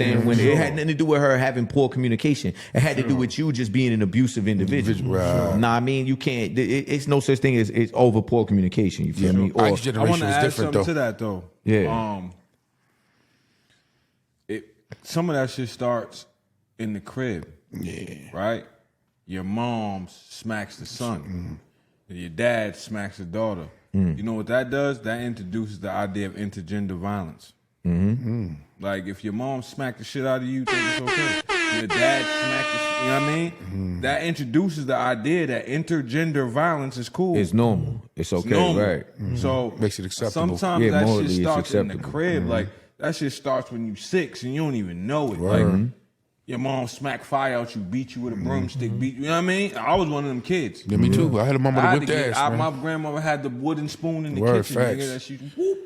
understand when it had nothing to do with her having poor communication. It had to do with you just being an abusive individual. Right. Nah, I mean, you can't. It's no such thing as it's over poor communication. You feel me? Our I generation want to is add different, something though. to that though. Yeah. Some of that shit starts in the crib. Yeah. Right? Your mom smacks the son. Your dad smacks the daughter. You know what that does? That introduces the idea of intergender violence. Like if your mom smacked the shit out of you, think it's okay. Your dad smacked the shit, you know what I mean? That introduces the idea that intergender violence is cool. It's normal. It's okay, normal. right? So Makes it acceptable. sometimes Yeah, that morally shit it's starts in the acceptable. crib. Like that shit starts when you 6 and you don't even know it. Like your mom smack fire out you, beat you with a broomstick, beat you know what I mean? I was one of them kids. Yeah, me too. I had a mama I that had whipped to get, ass, man. my grandmother had the wooden spoon in the Word, kitchen. Nigga, facts. that she whoop.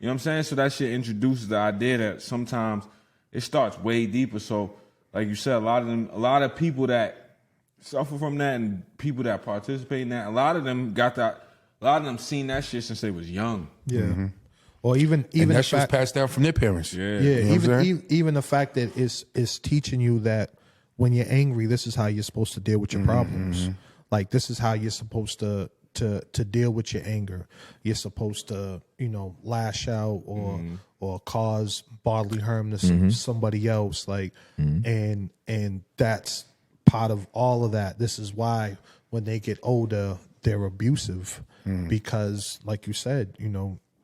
You know what I'm saying? So that shit introduces the idea that sometimes it starts way deeper. So, like you said, a lot of people that suffer from that and people that participate in that, a lot of them seen that shit since they was young. Yeah. Or even and the that shit's fact, passed down from their parents. Yeah. yeah, You know what I'm saying? even the fact that it's teaching you that when you're angry, this is how you're supposed to deal with your problems. Like this is how you're supposed to deal with your anger. You're supposed to, lash out or cause bodily harm to somebody else. Like, and that's part of all of that. This is why when they get older, they're abusive because, like you said,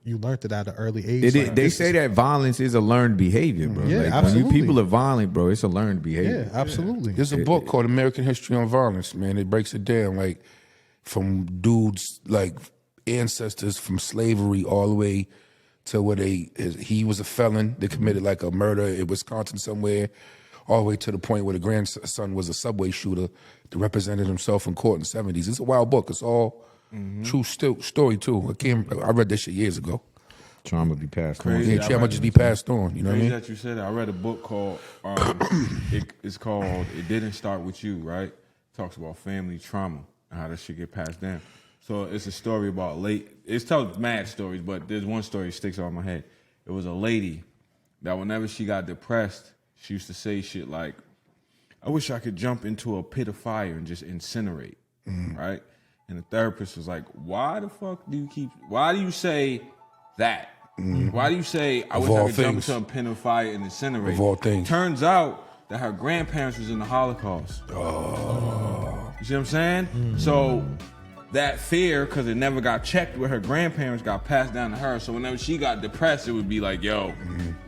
you learned it at an early age. They say that violence is a learned behavior, bro. Yeah, like, absolutely. When people are violent, bro, it's a learned behavior. Yeah, absolutely. There's a book called American History on Violence, man. It breaks it down, like, from dudes, like, ancestors from slavery all the way to where he was a felon. They committed, like, a murder in Wisconsin somewhere, all the way to the point where the grandson was a subway shooter that represented himself in court in the 70s. It's a wild book. It's all true story, too. I read this shit years ago. Trauma be passed on. Crazy. Yeah, trauma just be passed on, you know what I Crazy mean? that you said that. I read a book called it's called It Didn't Start With You, right? It talks about family trauma and how that shit get passed down. So it's a story about it tells mad stories, but there's one story that sticks out in my head. It was a lady that whenever she got depressed, she used to say shit like, I wish I could jump into a pit of fire and just incinerate, right? And the therapist was like, why do you say that? Why do you say, I wish I could jump into a pit of fire and incinerate? Of all things. Turns out that her grandparents was in the Holocaust. Oh. You see what I'm saying? So that fear, because it never got checked with her grandparents, got passed down to her. So whenever she got depressed, it would be like, yo,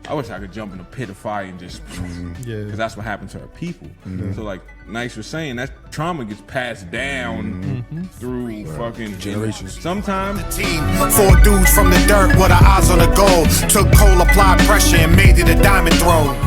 I wish I could jump in a pit of fire and just, because that's what happened to her people. So like Nice was saying, that trauma gets passed down through fucking generations. Sometimes. Team, 4 dudes from the dirt with our eyes on the goal. Took coal, applied pressure, and made it a diamond throw.